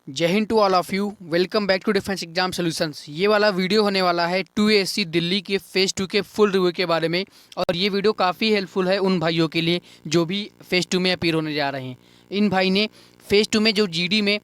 जय Hind to all of you. Welcome back to defence exam solutions. ये वाला video होने वाला है 2ASC दिल्ली के फेज़ 2 के फुल रिव्यू के बारे में। और ये वीडियो काफ़ी हेल्पफुल है उन भाइयों के लिए जो भी फेज़ 2 में अपीयर होने जा रहे हैं। इन भाई ने फेज़ 2 में जो जीडी में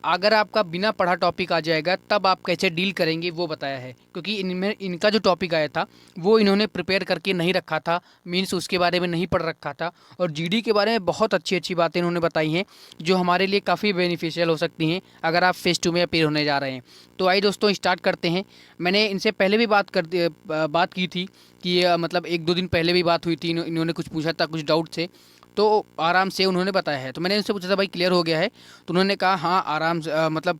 अगर आपका बिना पढ़ा टॉपिक आ जाएगा तब आप कैसे डील करेंगे वो बताया है, क्योंकि इनमें इनका जो टॉपिक आया था वो इन्होंने प्रिपेयर करके नहीं रखा था, मीन्स उसके बारे में नहीं पढ़ रखा था। और जीडी के बारे में बहुत अच्छी अच्छी बातें इन्होंने बताई हैं जो हमारे लिए काफ़ी बेनिफिशियल हो सकती हैं अगर आप फेज़ 2 में अपीयर होने जा रहे हैं। तो आइए दोस्तों स्टार्ट करते हैं। मैंने इनसे पहले भी बात की थी कि मतलब 1-2 दिन पहले भी बात हुई थी। इन्होंने कुछ पूछा था, कुछ डाउट थे, तो आराम से उन्होंने बताया है। तो मैंने उनसे पूछा था भाई क्लियर हो गया है, तो उन्होंने कहा हाँ आराम से मतलब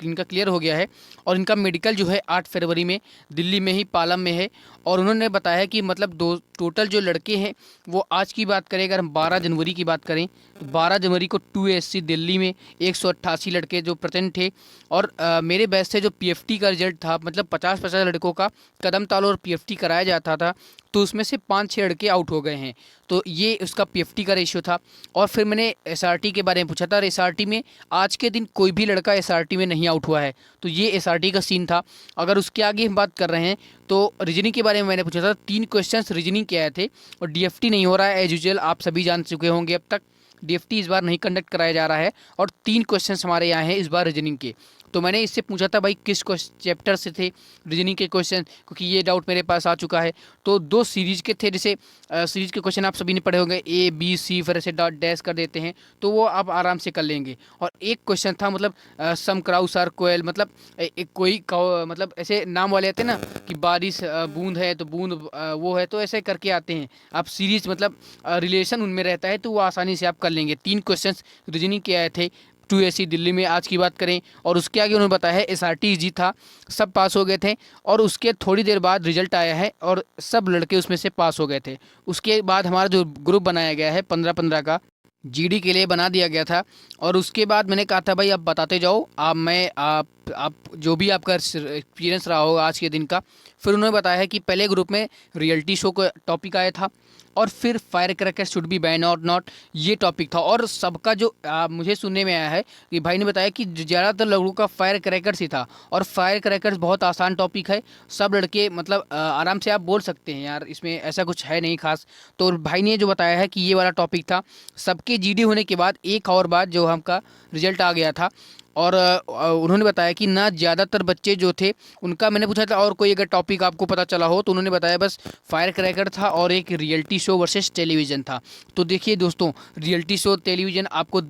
इनका क्लियर हो गया है। और इनका मेडिकल जो है 8 फरवरी में दिल्ली में ही पालम में है। और उन्होंने बताया कि मतलब दो टोटल जो लड़के हैं वो आज की बात करें, अगर हम 12 जनवरी की बात करें तो 12 जनवरी को 2ASC दिल्ली में 188 लड़के जो प्रेजेंट थे। और मेरे बैच से जो PFT का रिजल्ट था, मतलब 50-50 लड़कों का कदम ताल और PFT कराया जाता था, तो उसमें से 5-6 लड़के आउट हो गए हैं। तो ये उसका PFT का रेशियो था। और फिर मैंने SRT के बारे में पूछा था, और SRT में आज के दिन कोई भी लड़का SRT में नहीं आउट हुआ है। तो ये SRT का सीन था। अगर उसके आगे हम बात कर रहे हैं तो रीजनिंग के बारे में मैंने पूछा था, 3 क्वेश्चंस रीजनिंग के आए थे। और DFT नहीं हो रहा है एज यूजुअल, आप सभी जान चुके होंगे अब तक DFT इस बार नहीं कंडक्ट कराया जा रहा है। और 3 क्वेश्चंस हमारे यहाँ हैं इस बार रीजनिंग के। तो मैंने इससे पूछा था भाई किस चैप्टर से थे रीजनिंग के क्वेश्चन, क्योंकि ये डाउट मेरे पास आ चुका है। तो 2 सीरीज के थे, जैसे सीरीज के क्वेश्चन आप सभी ने पढ़े होंगे A B C, फिर ऐसे डॉट डैश कर देते हैं, तो वो आप आराम से कर लेंगे। और एक क्वेश्चन था मतलब सम क्राउस आर कोयल, मतलब एक कोई मतलब ऐसे नाम वाले आते हैं ना कि बारिश बूंद है तो बूंद वो है, तो ऐसे करके आते हैं। आप सीरीज मतलब रिलेशन उनमें रहता है तो वो आसानी से आप कर लेंगे। 3 क्वेश्चन रीजनिंग के आए थे 2ASC दिल्ली में आज की बात करें। और उसके आगे उन्होंने बताया है SRT ईजी था, सब पास हो गए थे। और उसके थोड़ी देर बाद रिजल्ट आया है और सब लड़के उसमें से पास हो गए थे। उसके बाद हमारा जो ग्रुप बनाया गया है 15-15 का जीडी के लिए बना दिया गया था। और उसके बाद मैंने कहा था भाई आप बताते जाओ, आप जो भी आपका एक्सपीरियंस रहा होगा आज के दिन का। फिर उन्होंने बताया है कि पहले ग्रुप में रियलिटी शो का टॉपिक आया था, और फिर fire cracker should be ban और नॉट, ये टॉपिक था। और सबका जो मुझे सुनने में आया है कि भाई ने बताया कि ज़्यादातर लोगों का फायर क्रैकर्स ही था। और फायर क्रैकर्स बहुत आसान टॉपिक है, सब लड़के मतलब आराम से आप बोल सकते हैं यार, इसमें ऐसा कुछ है नहीं खास। तो भाई ने जो बताया है कि ये वाला टॉपिक था। सबके जीडी होने के बाद एक और बाद जो हमका रिजल्ट आ गया था। और उन्होंने बताया कि ना ज़्यादातर बच्चे जो थे उनका, मैंने पूछा था और कोई अगर टॉपिक आपको पता चला हो, तो उन्होंने बताया बस फायर क्रैकर था और एक रियलिटी शो वर्सेस टेलीविज़न था। तो देखिए दोस्तों, रियलिटी शो टेलीविज़न आपको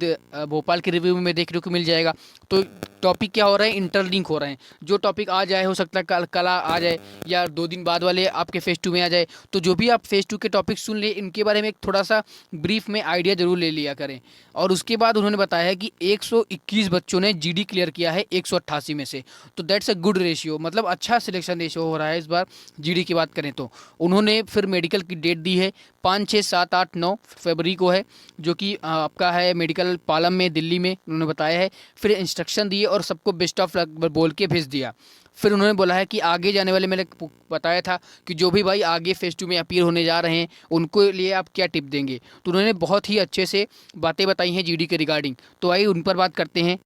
भोपाल के रिव्यू में देखने को मिल जाएगा। तो टॉपिक क्या हो रहा है, इंटरलिंक हो रहे हैं। जो टॉपिक आ जाए, हो सकता है कल आ जाए या 2 दिन बाद वाले आपके फेज़ 2 में आ जाए। तो जो भी आप फेज़ 2 के टॉपिक सुन ले, इनके बारे में एक थोड़ा सा ब्रीफ में आइडिया ज़रूर ले लिया करें। और उसके बाद उन्होंने बताया है कि 121 बच्चों ने जीडी क्लियर किया है 188 में से। तो दैट्स अ गुड रेशियो, मतलब अच्छा सिलेक्शन रेशियो हो रहा है इस बार जीडी की बात करें तो। उन्होंने फिर मेडिकल की डेट दी है 5, 6, 7, 8, 9 फरवरी को है, जो कि आपका है मेडिकल पालम में दिल्ली में, उन्होंने बताया है। फिर इंस्ट्रक्शन दिए और सबको बेस्ट ऑफ लक बोल के भेज दिया। फिर उन्होंने बोला है कि आगे जाने वाले, मैंने बताया था कि जो भी भाई आगे फेज़ 2 में अपीयर होने जा रहे हैं उनको लिए आप क्या टिप देंगे। तो उन्होंने बहुत ही अच्छे से बातें बताई हैं जीडी के रिगार्डिंग। तो आइए उन पर बात करते हैं।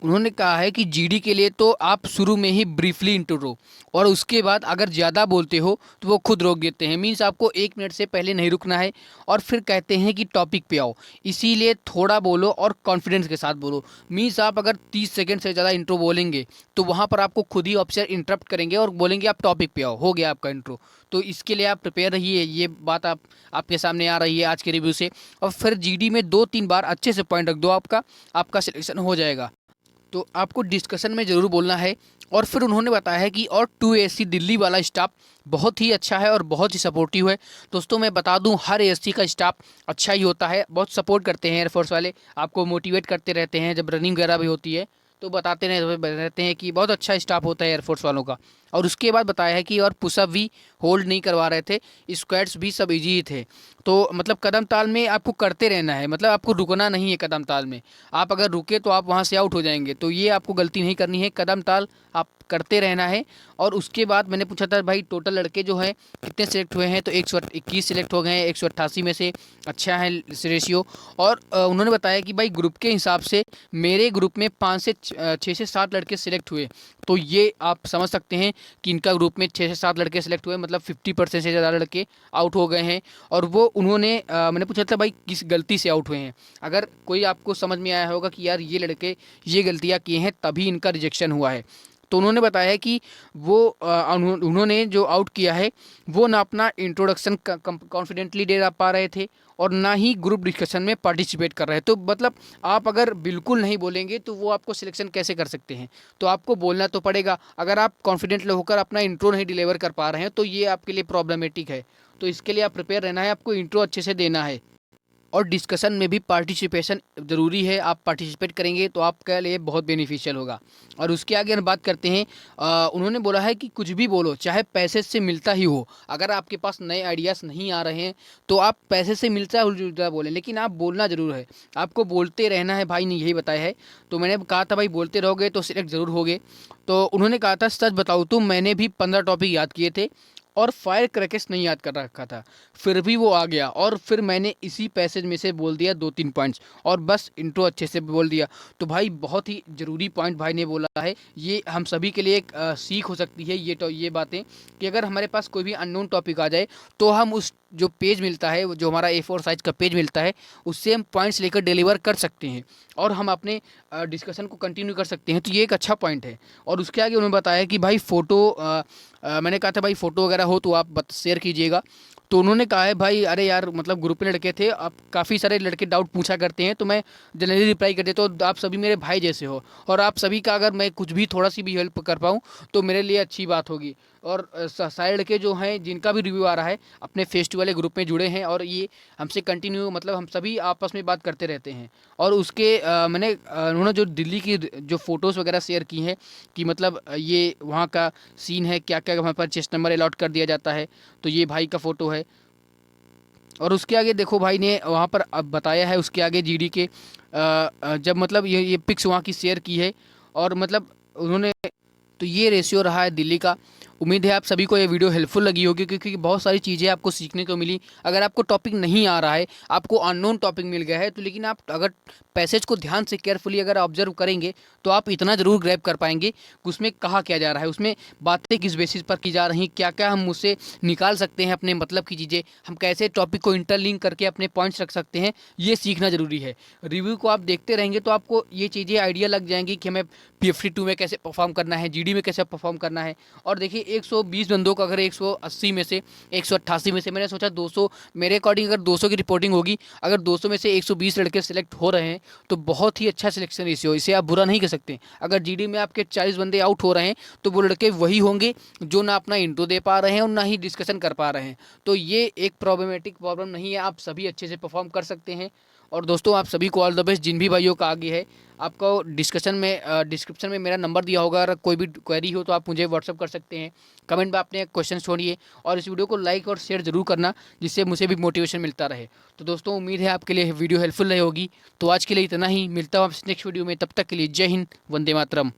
उन्होंने कहा है कि जीडी के लिए तो आप शुरू में ही ब्रीफली इंट्रो, और उसके बाद अगर ज़्यादा बोलते हो तो वो खुद रोक देते हैं, मीन्स आपको 1 मिनट से पहले नहीं रुकना है। और फिर कहते हैं कि टॉपिक पे आओ, इसीलिए थोड़ा बोलो और कॉन्फिडेंस के साथ बोलो। मीन्स आप अगर 30 सेकंड से ज़्यादा इंट्रो बोलेंगे तो वहाँ पर आपको खुद ही ऑफिसर इंटरप्ट करेंगे और बोलेंगे आप टॉपिक पे आओ, हो गया आपका इंट्रो। तो इसके लिए आप प्रिपेयर रहिए, ये बात आपके सामने आ रही है आज के रिव्यू से। और फिर जीडी में 2-3 बार अच्छे से पॉइंट रख दो, आपका सिलेक्शन हो जाएगा। तो आपको डिस्कशन में ज़रूर बोलना है। और फिर उन्होंने बताया है कि और 2ASC दिल्ली वाला स्टाफ बहुत ही अच्छा है और बहुत ही सपोर्टिव है। दोस्तों मैं बता दूं, हर ASC का स्टाफ अच्छा ही होता है, बहुत सपोर्ट करते हैं एयरफोर्स वाले, आपको मोटिवेट करते रहते हैं। जब रनिंग वगैरह भी होती है तो बताते रहते हैं कि बहुत अच्छा स्टाफ होता है एयरफोर्स वालों का। और उसके बाद बताया है कि और पुशअप भी होल्ड नहीं करवा रहे थे, स्क्वाट्स भी सब इजी ही थे। तो मतलब कदम ताल में आपको करते रहना है, मतलब आपको रुकना नहीं है कदम ताल में। आप अगर रुके तो आप वहाँ से आउट हो जाएंगे, तो ये आपको गलती नहीं करनी है। कदम ताल आप करते रहना है। और उसके बाद मैंने पूछा था भाई टोटल लड़के जो हैं कितने सिलेक्ट हुए हैं, तो 121 सिलेक्ट हो गए हैं 188 में से। अच्छा है रेशियो। और उन्होंने बताया कि भाई ग्रुप के हिसाब से मेरे ग्रुप में 6 से 7 लड़के सिलेक्ट हुए। तो ये आप समझ सकते हैं कि इनका ग्रुप में 6 से 7 लड़के सिलेक्ट हुए, मतलब 50% से ज़्यादा लड़के आउट हो गए हैं। और वो उन्होंने मैंने पूछा था भाई किस गलती से आउट हुए हैं। अगर कोई आपको समझ में आया होगा कि यार ये लड़के ये गलतियाँ किए हैं तभी इनका रिजेक्शन हुआ है, तो उन्होंने बताया कि वो उन्होंने जो आउट किया है वो ना अपना इंट्रोडक्शन कॉन्फिडेंटली दे पा रहे थे और ना ही ग्रुप डिस्कशन में पार्टिसिपेट कर रहे हैं। तो मतलब आप अगर बिल्कुल नहीं बोलेंगे तो वो आपको सिलेक्शन कैसे कर सकते हैं। तो आपको बोलना तो पड़ेगा। अगर आप कॉन्फिडेंट होकर अपना इंट्रो नहीं डिलीवर कर पा रहे हैं तो ये आपके लिए प्रॉब्लमेटिक है। तो इसके लिए आप प्रिपेयर रहना है, आपको इंट्रो अच्छे से देना है। और डिस्कशन में भी पार्टिसिपेशन ज़रूरी है। आप पार्टिसिपेट करेंगे तो आपके लिए बहुत बेनिफिशियल होगा। और उसके आगे हम बात करते हैं, उन्होंने बोला है कि कुछ भी बोलो चाहे पैसे से मिलता ही हो। अगर आपके पास नए आइडियाज़ नहीं आ रहे हैं तो आप पैसे से मिलता जुलता बोलें, लेकिन आप बोलना ज़रूर है। आपको बोलते रहना है, भाई ने यही बताया है। तो मैंने कहा था भाई बोलते रहोगे तो सिलेक्ट ज़रूर होगे। तो उन्होंने कहा था सच बताऊँ तो मैंने भी 15 टॉपिक याद किए थे और फायर क्रैकर्स नहीं याद कर रखा था, फिर भी वो आ गया। और फिर मैंने इसी पैसेज में से बोल दिया 2-3 पॉइंट्स और बस इंट्रो अच्छे से बोल दिया। तो भाई बहुत ही ज़रूरी पॉइंट भाई ने बोला है। ये हम सभी के लिए एक सीख हो सकती है ये बातें, कि अगर हमारे पास कोई भी अननोन टॉपिक आ जाए तो हम उस जो पेज मिलता है, जो हमारा A4 साइज़ का पेज मिलता है, उससे हम पॉइंट्स लेकर डिलीवर कर सकते हैं और हम अपने डिस्कशन को कंटिन्यू कर सकते हैं। तो ये एक अच्छा पॉइंट है। और उसके आगे उन्होंने बताया कि भाई फ़ोटो, मैंने कहा था भाई फ़ोटो वगैरह हो तो आप शेयर कीजिएगा। तो उन्होंने कहा है भाई अरे यार मतलब ग्रुप में लड़के थे, अब काफ़ी सारे लड़के डाउट पूछा करते हैं तो मैं जनरली रिप्लाई कर देता हूँ। तो आप सभी मेरे भाई जैसे हो और आप सभी का अगर मैं कुछ भी थोड़ा सी भी हेल्प कर पाऊँ तो मेरे लिए अच्छी बात होगी। और सारे लड़के जो हैं जिनका भी रिव्यू आ रहा है अपने फेस्ट वाले ग्रुप में जुड़े हैं और ये हमसे कंटिन्यू, मतलब हम सभी आपस में बात करते रहते हैं। और उसके उन्होंने जो दिल्ली की जो फ़ोटोज़ वगैरह शेयर की हैं कि मतलब ये वहाँ का सीन है, क्या क्या वहाँ पर चेस्ट नंबर अलॉट कर दिया जाता है। तो ये भाई का फ़ोटो है। और उसके आगे देखो भाई ने वहाँ पर अब बताया है, उसके आगे जीडी के जब मतलब ये पिक्स वहाँ की शेयर की है और मतलब उन्होंने, तो ये रेशियो रहा है दिल्ली का। उम्मीद है आप सभी को ये वीडियो हेल्पफुल लगी होगी क्योंकि बहुत सारी चीज़ें आपको सीखने को मिली। अगर आपको टॉपिक नहीं आ रहा है, आपको अननोन टॉपिक मिल गया है, तो लेकिन आप अगर पैसेज को ध्यान से केयरफुली अगर ऑब्जर्व करेंगे तो आप इतना ज़रूर ग्रैब कर पाएंगे कि उसमें कहा क्या जा रहा है, उसमें बातें किस बेसिस पर की जा रही, क्या क्या हम उससे निकाल सकते हैं अपने मतलब की चीज़ें, हम कैसे टॉपिक को इंटरलिंक करके अपने पॉइंट्स रख सकते हैं, ये सीखना ज़रूरी है। रिव्यू को आप देखते रहेंगे तो आपको ये चीज़ें आइडिया लग जाएंगी कि हमें PFT2 में कैसे परफॉर्म करना है, GD में कैसे परफॉर्म करना है। और देखिए 120 बंदों का अगर 180 में से 188 में से मैंने सोचा 200, मेरे अकॉर्डिंग अगर 200 की रिपोर्टिंग होगी, अगर 200 में से 120 लड़के सिलेक्ट हो रहे हैं तो बहुत ही अच्छा सिलेक्शन रेशियो, इसे आप बुरा नहीं कह सकते। अगर GD में आपके 40 बंदे आउट हो रहे हैं तो वो लड़के वही होंगे जो ना अपना इंट्रो दे पा रहे हैं और ना ही डिस्कशन कर पा रहे हैं। तो ये एक प्रॉब्लम नहीं है, आप सभी अच्छे से परफॉर्म कर सकते हैं। और दोस्तों आप सभी को ऑल द बेस्ट। जिन भी भाइयों का आगे है, आपको डिस्क्रिप्शन में मेरा नंबर दिया होगा, अगर कोई भी क्वेरी हो तो आप मुझे व्हाट्सअप कर सकते हैं। कमेंट में अपने क्वेश्चन छोड़िए और इस वीडियो को लाइक और शेयर ज़रूर करना, जिससे मुझे भी मोटिवेशन मिलता रहे। तो दोस्तों उम्मीद है आपके लिए वीडियो हेल्पफुल रही होगी। तो आज के लिए इतना ही, मिलता हूँ आपसे नेक्स्ट वीडियो में, तब तक के लिए जय हिंद, वंदे मातरम।